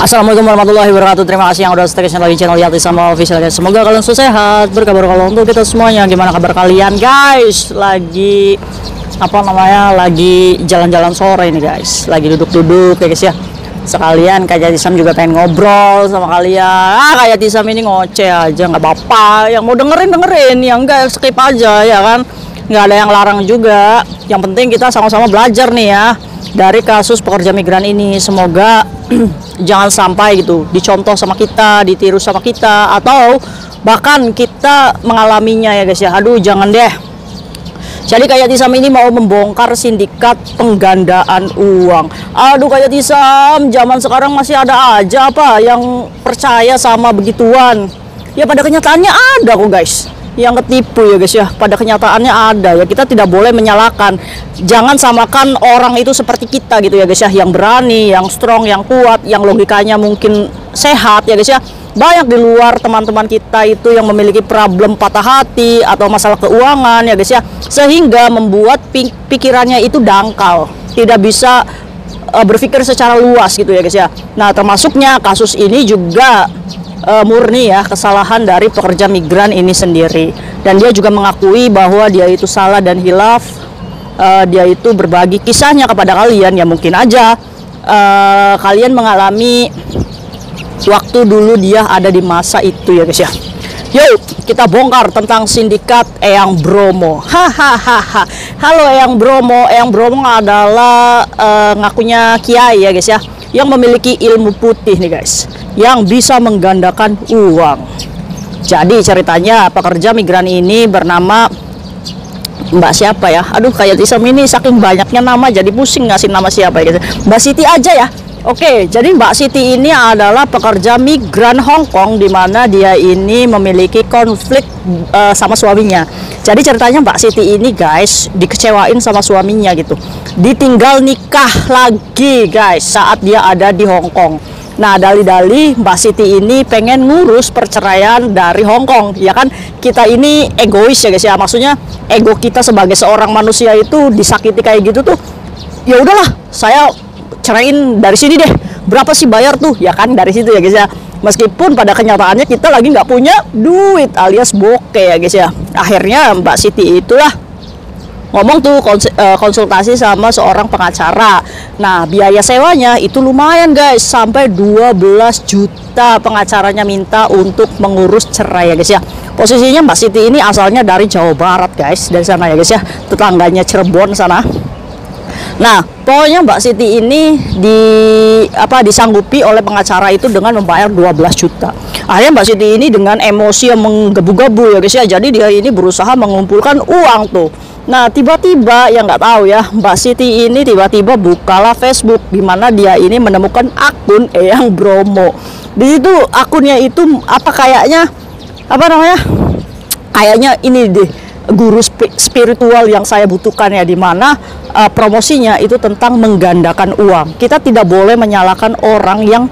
Assalamualaikum warahmatullahi wabarakatuh. Terima kasih yang udah stay channel Yati sama official guys. Semoga kalian sehat, berkabar kalau untuk kita semuanya. Gimana kabar kalian guys? Lagi lagi jalan-jalan sore ini guys. Lagi duduk-duduk ya guys ya. Sekalian Kak Yatisam juga pengen ngobrol sama kalian. Kak Yatisam ini ngoceh aja, nggak apa-apa. Yang mau dengerin, yang enggak skip aja ya kan. Nggak ada yang larang juga. Yang penting kita sama-sama belajar nih ya dari kasus pekerja migran ini. Semoga jangan sampai gitu dicontoh sama kita, ditiru sama kita, atau bahkan kita mengalaminya ya guys ya. Aduh jangan deh. Jadi Kak Yatisam ini mau membongkar sindikat penggandaan uang. Aduh Kak Yatisam, zaman sekarang masih ada aja apa yang percaya sama begituan. Ya pada kenyataannya ada kok guys yang ketipu ya guys ya. Pada kenyataannya ada ya. Kita tidak boleh menyalahkan. Jangan samakan orang itu seperti kita gitu ya guys ya, yang berani, yang strong, yang kuat, yang logikanya mungkin sehat ya guys ya. Banyak di luar teman-teman kita itu yang memiliki problem patah hati atau masalah keuangan ya guys ya, sehingga membuat pikirannya itu dangkal, tidak bisa berpikir secara luas gitu ya guys ya. Nah termasuknya kasus ini juga murni ya kesalahan dari pekerja migran ini sendiri, dan dia juga mengakui bahwa dia itu salah dan hilaf. Dia itu berbagi kisahnya kepada kalian ya, mungkin aja kalian mengalami waktu dulu dia ada di masa itu ya guys ya. Yuk kita bongkar tentang sindikat Eyang Bromo. Hahaha. Halo Eyang Bromo. Eyang Bromo adalah ngakunya kiai ya guys ya, yang memiliki ilmu putih nih guys, yang bisa menggandakan uang. Jadi ceritanya pekerja migran ini bernama Mbak siapa ya? Aduh kayak Yatisam ini saking banyaknya nama jadi pusing ngasih nama siapa ya guys. Mbak Siti aja ya. Oke, jadi Mbak Siti ini adalah pekerja migran Hong Kong, di mana dia ini memiliki konflik sama suaminya. Jadi ceritanya Mbak Siti ini guys dikecewain sama suaminya gitu. Ditinggal nikah lagi guys saat dia ada di Hong Kong. Nah, dalih-dalih Mbak Siti ini pengen ngurus perceraian dari Hong Kong. Ya kan kita ini egois ya guys ya. Maksudnya ego kita sebagai seorang manusia itu disakiti kayak gitu tuh. Ya udahlah, saya ceraiin dari sini deh, berapa sih bayar tuh ya kan, dari situ ya guys ya. Meskipun pada kenyataannya kita lagi nggak punya duit alias bokeh ya guys ya. Akhirnya Mbak Siti itulah ngomong tuh konsultasi sama seorang pengacara. Nah biaya sewanya itu lumayan guys, sampai 12 juta pengacaranya minta untuk mengurus cerai ya guys ya. Posisinya Mbak Siti ini asalnya dari Jawa Barat guys, dari sana ya guys ya, tetangganya Cirebon sana. Nah, pokoknya Mbak Siti ini disanggupi oleh pengacara itu dengan membayar 12 juta. Akhirnya Mbak Siti ini dengan emosi yang menggebu-gebu ya guys ya. Jadi dia ini berusaha mengumpulkan uang tuh. Nah, tiba-tiba yang nggak tahu ya, Mbak Siti ini tiba-tiba bukalah Facebook, di mana dia ini menemukan akun Eyang Bromo. Di situ akunnya itu kayaknya ini deh, guru spiritual yang saya butuhkan ya, dimana promosinya itu tentang menggandakan uang. Kita tidak boleh menyalahkan orang yang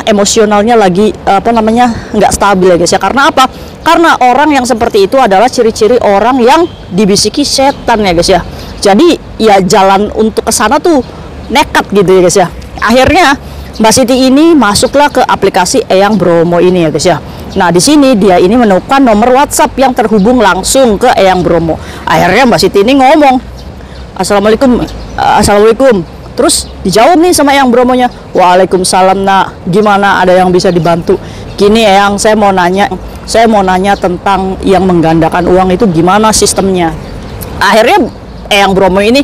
emosionalnya lagi nggak stabil ya guys ya. Karena apa? Karena orang yang seperti itu adalah ciri-ciri orang yang dibisiki setan ya guys ya. Jadi ya jalan untuk ke sana tuh nekat gitu ya guys ya. Akhirnya Mbak Siti ini masuklah ke aplikasi Eyang Bromo ini ya guys ya. Nah di sini dia ini menemukan nomor WhatsApp yang terhubung langsung ke Eyang Bromo. Akhirnya Mbak Siti ini ngomong, Assalamualaikum. Terus dijawab nih sama Eyang Bromonya, Waalaikumsalam nak, gimana, ada yang bisa dibantu? Gini Eyang, saya mau nanya tentang yang menggandakan uang itu gimana sistemnya. Akhirnya Eyang Bromo ini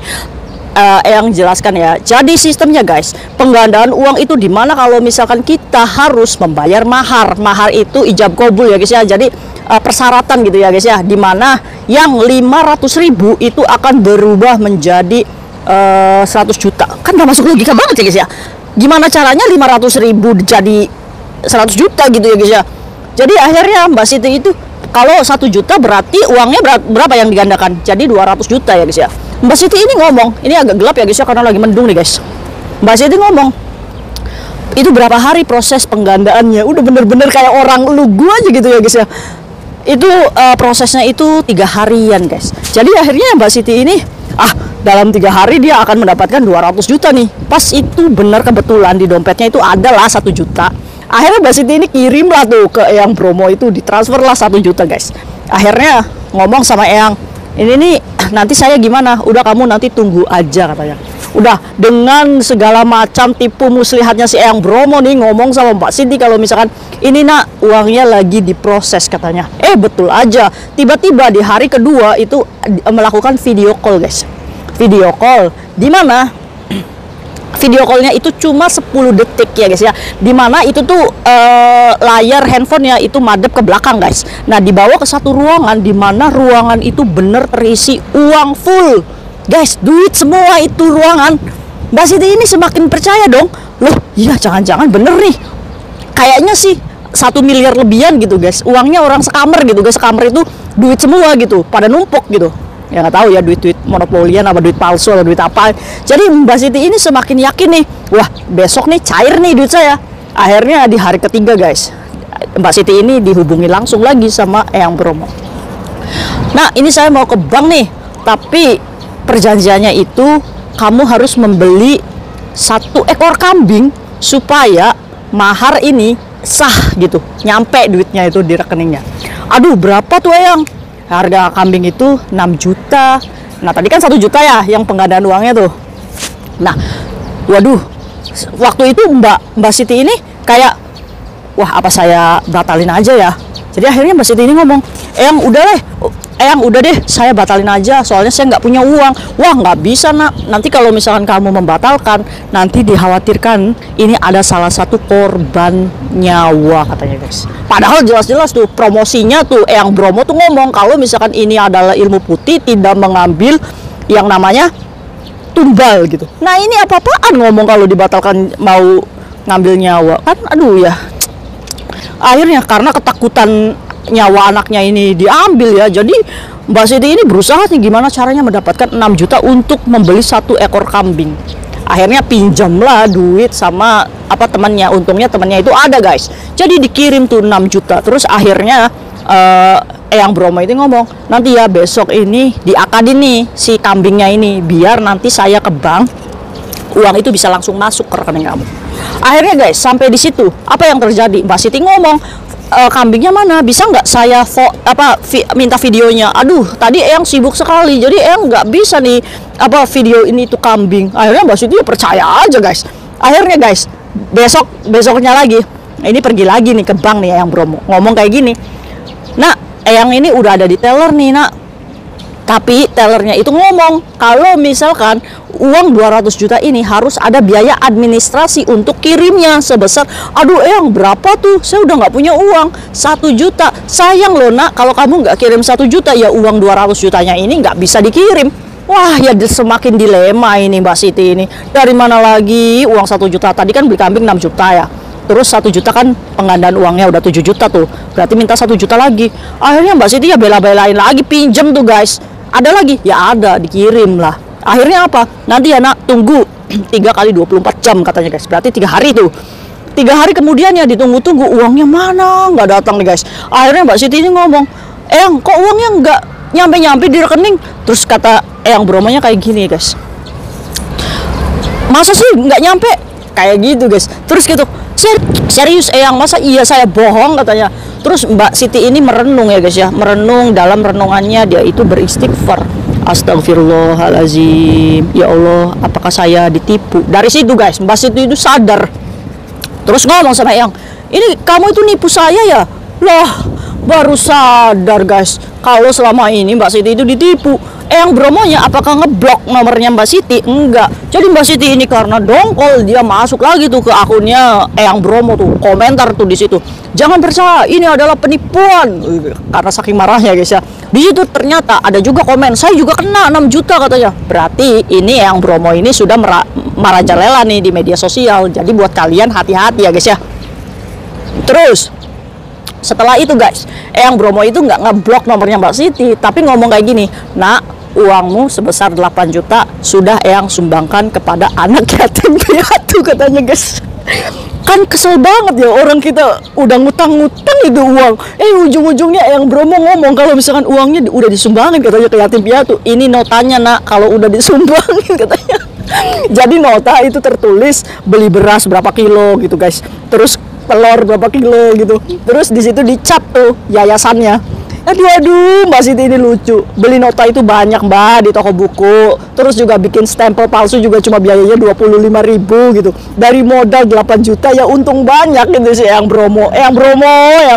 yang jelaskan ya. Jadi sistemnya guys, penggandaan uang itu dimana kalau misalkan kita harus membayar mahar. Mahar itu ijab kabul ya guys ya. Jadi persyaratan gitu ya guys ya, dimana yang 500.000 itu akan berubah menjadi 100 juta. Kan gak masuk logika banget ya guys ya. Gimana caranya 500.000 jadi 100 juta gitu ya guys ya. Jadi akhirnya Mbak Siti itu kalau 1 juta berarti uangnya berapa yang digandakan? Jadi 200 juta ya guys ya. Mbak Siti ini ngomong, ini agak gelap ya guys ya karena lagi mendung nih guys. Mbak Siti ngomong, itu berapa hari proses penggandaannya? Udah bener-bener kayak orang lugu aja gitu ya guys ya. Itu prosesnya itu 3 harian guys. Jadi akhirnya Mbak Siti ini dalam 3 hari dia akan mendapatkan 200 juta nih. Pas itu benar kebetulan di dompetnya itu adalah 1 juta. Akhirnya Mbak Siti ini kirim lah tuh ke Eyang Bromo, itu ditransfer lah 1 juta guys. Akhirnya ngomong sama Eyang, ini nih nanti saya gimana, udah kamu nanti tunggu aja katanya. Udah dengan segala macam tipu muslihatnya si Eyang Bromo nih, ngomong sama Mbak Siti kalau misalkan ini nak uangnya lagi diproses katanya. Betul aja, tiba-tiba di hari kedua itu melakukan video call guys. Video call di mana video callnya itu cuma 10 detik ya guys ya, dimana itu tuh layar handphonenya itu madep ke belakang guys. Nah dibawa ke satu ruangan, dimana ruangan itu bener terisi uang full guys, duit semua itu ruangan. Mbak Siti ini semakin percaya dong, loh iya jangan-jangan bener nih, kayaknya sih 1 miliar lebihan gitu guys, uangnya orang sekamar gitu guys, sekamar itu duit semua gitu, pada numpuk gitu. Ya nggak tahu ya, duit-duit monopolian apa duit palsu atau duit apa. Jadi Mbak Siti ini semakin yakin nih, wah besok nih cair nih duit saya. Akhirnya di hari ketiga guys, Mbak Siti ini dihubungi langsung lagi sama Eyang Bromo. Nah ini saya mau ke bank nih, tapi perjanjiannya itu kamu harus membeli 1 ekor kambing supaya mahar ini sah gitu, nyampe duitnya itu di rekeningnya. Aduh berapa tuh Eyang? Harga kambing itu 6 juta. Nah tadi kan 1 juta ya yang penggandaan uangnya tuh. Nah waduh, waktu itu Mbak Siti ini kayak, wah apa saya batalin aja ya. Jadi akhirnya Mbak Siti ini ngomong, Eyang udah deh saya batalin aja, soalnya saya nggak punya uang. Wah nggak bisa nak, nanti kalau misalkan kamu membatalkan, nanti dikhawatirkan ini ada salah satu korban nyawa katanya guys. Padahal jelas-jelas tuh promosinya tuh Eyang Bromo tuh ngomong kalau misalkan ini adalah ilmu putih, tidak mengambil yang namanya tumbal gitu. Nah ini apa-apaan ngomong kalau dibatalkan mau ngambil nyawa kan, aduh ya. Akhirnya karena ketakutan nyawa anaknya ini diambil ya, jadi Mbak Siti ini berusaha nih gimana caranya mendapatkan 6 juta untuk membeli 1 ekor kambing. Akhirnya pinjamlah duit sama temannya, untungnya temannya itu ada guys, jadi dikirim tuh 6 juta. Terus akhirnya Eyang Bromo itu ngomong, nanti ya besok ini diakadin nih si kambingnya ini, biar nanti saya ke bank uang itu bisa langsung masuk ke rekening kamu. Akhirnya guys sampai di situ apa yang terjadi, Mbak Siti ngomong, kambingnya mana, bisa nggak saya minta videonya. Aduh tadi Eyang sibuk sekali, jadi Eyang nggak bisa nih video ini tuh kambing. Akhirnya Mbak Siti ya percaya aja guys. Akhirnya guys besoknya lagi ini pergi lagi nih ke bank nih Eyang Bromo, ngomong kayak gini, nah Eyang ini udah ada di teller nih nak, tapi tellernya itu ngomong kalau misalkan uang 200 juta ini harus ada biaya administrasi untuk kirimnya sebesar, aduh Eyang berapa tuh, saya udah nggak punya uang 1 juta. Sayang loh nak, kalau kamu nggak kirim 1 juta ya uang 200 jutanya ini nggak bisa dikirim. Wah ya semakin dilema ini Mbak Siti ini, dari mana lagi uang 1 juta, tadi kan beli kambing 6 juta ya, terus 1 juta kan penggandaan uangnya udah 7 juta tuh, berarti minta 1 juta lagi. Akhirnya Mbak Siti ya bela-belain lagi pinjam tuh guys, ada lagi ya ada, dikirim lah. Akhirnya apa, nanti ya nak tunggu 3 kali 24 jam katanya guys, berarti 3 hari tuh. 3 hari kemudian ya ditunggu-tunggu, uangnya mana nggak datang nih guys. Akhirnya Mbak Siti ini ngomong, Eyang kok uangnya nggak nyampe-nyampe di rekening. Terus kata Eyang Bromonya kayak gini guys, masa sih nggak nyampe, kayak gitu guys. Terus gitu, serius Eyang, masa iya saya bohong katanya. Terus Mbak Siti ini merenung ya guys ya, merenung, dalam renungannya dia itu beristighfar, astagfirullahalazim, ya Allah apakah saya ditipu. Dari situ guys Mbak Siti itu sadar, terus ngomong sama Eyang, ini kamu itu nipu saya ya. Loh baru sadar guys kalau selama ini Mbak Siti itu ditipu. Eyang Bromonya apakah ngeblok nomornya Mbak Siti? Enggak. Jadi Mbak Siti ini karena dongkol, dia masuk lagi tuh ke akunnya Eyang Bromo tuh, komentar tuh di situ, jangan percaya ini adalah penipuan, karena saking marahnya guys ya. Di situ ternyata ada juga komen, saya juga kena 6 juta katanya. Berarti ini Eyang Bromo ini sudah merajalela nih di media sosial. Jadi buat kalian hati-hati ya guys ya. Terus setelah itu guys, Eyang Bromo itu nggak ngeblok nomornya Mbak Siti, tapi ngomong kayak gini, nak uangmu sebesar 8 juta sudah Eyang sumbangkan kepada anak yatim piatu katanya guys. Kan kesel banget ya, orang kita udah ngutang-ngutang itu uang, ujung-ujungnya yang Bromo ngomong kalau misalkan uangnya udah disumbangin katanya ke yatim piatu. Ini notanya nak, kalau udah disumbangin katanya. Jadi nota itu tertulis beli beras berapa kilo gitu guys, terus telur berapa kilo gitu, terus di situ dicap tuh yayasannya. Aduh, Mbak Siti ini lucu. Beli nota itu banyak Mbak di toko buku. Terus juga bikin stempel palsu juga cuma biayanya 25.000 gitu. Dari modal 8 juta ya untung banyak gitu sih yang Bromo. Yang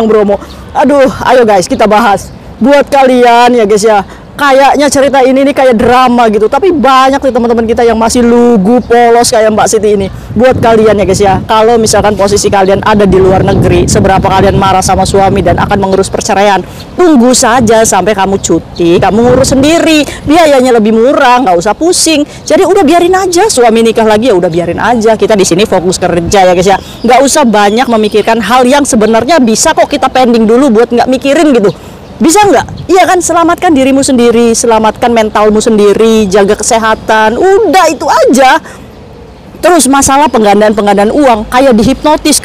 Bromo. Aduh, ayo guys kita bahas. Buat kalian ya guys ya, kayaknya cerita ini nih kayak drama gitu, tapi banyak nih teman-teman kita yang masih lugu polos kayak Mbak Siti ini. Buat kalian ya guys ya, kalau misalkan posisi kalian ada di luar negeri, seberapa kalian marah sama suami dan akan mengurus perceraian, tunggu saja sampai kamu cuti, kamu ngurus sendiri, biayanya lebih murah, nggak usah pusing. Jadi udah biarin aja, suami nikah lagi ya udah biarin aja, kita di sini fokus kerja ya guys ya, nggak usah banyak memikirkan hal yang sebenarnya bisa kok kita pending dulu buat nggak mikirin gitu. Bisa nggak? Iya kan, selamatkan dirimu sendiri, selamatkan mentalmu sendiri, jaga kesehatan, udah itu aja. Terus masalah penggandaan uang kayak dihipnotis,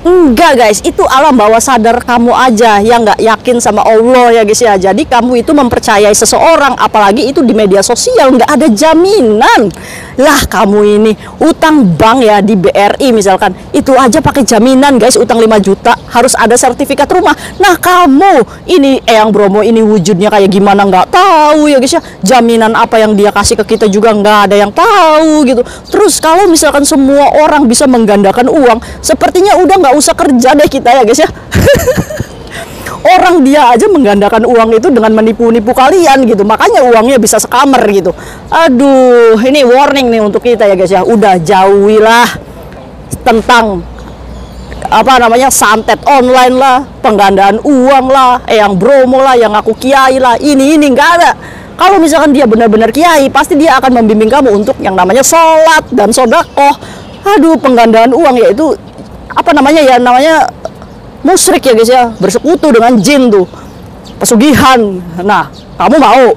enggak guys, itu alam bawah sadar kamu aja yang nggak yakin sama Allah ya guys ya. Jadi kamu itu mempercayai seseorang, apalagi itu di media sosial, nggak ada jaminan lah. Kamu ini utang bank ya di BRI misalkan, itu aja pakai jaminan guys, utang 5 juta harus ada sertifikat rumah. Nah kamu ini Eyang Bromo ini wujudnya kayak gimana nggak tahu ya guys ya. Jaminan apa yang dia kasih ke kita juga nggak ada yang tahu gitu. Terus kalau misalkan semua orang bisa menggandakan uang, sepertinya udah nggak usah kerja deh kita ya guys ya. Orang dia aja menggandakan uang itu dengan menipu-nipu kalian gitu, makanya uangnya bisa sekamar gitu. Aduh, ini warning nih untuk kita ya guys ya. Udah jauhilah tentang apa namanya santet online lah, penggandaan uang lah, Eyang Bromo lah, yang aku kiai lah, ini nggak ada. Kalau misalkan dia benar-benar kiai, pasti dia akan membimbing kamu untuk yang namanya sholat dan sodakoh. Aduh, penggandaan uang ya itu apa namanya ya, namanya musyrik ya guys ya, bersekutu dengan jin tuh, pesugihan. Nah, kamu mau?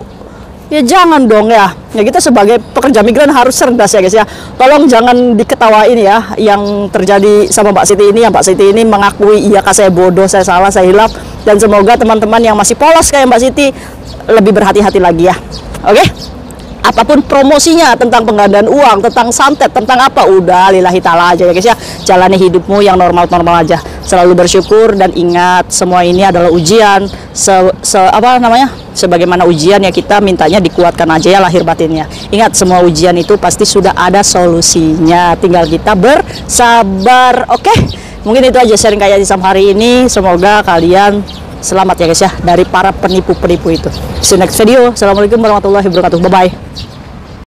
Ya jangan dong ya. Ya kita sebagai pekerja migran harus cerdas ya guys ya. Tolong jangan diketawain ya yang terjadi sama Mbak Siti ini. Mbak Siti ini mengakui, iya kak saya bodoh, saya salah, saya hilaf. Dan semoga teman-teman yang masih polos kayak Mbak Siti lebih berhati-hati lagi ya. Oke? Apapun promosinya tentang penggandaan uang, tentang santet, tentang apa, udah lillahi ta'ala aja ya guys ya. Jalani hidupmu yang normal-normal aja. Selalu bersyukur dan ingat semua ini adalah ujian. Sebagaimana ujian ya, kita mintanya dikuatkan aja ya lahir batinnya. Ingat semua ujian itu pasti sudah ada solusinya. Tinggal kita bersabar. Oke? Mungkin itu aja sharing kayak Isam hari ini. Semoga kalian selamat ya guys ya dari para penipu-penipu itu. See you next video. Assalamualaikum warahmatullahi wabarakatuh. Bye bye.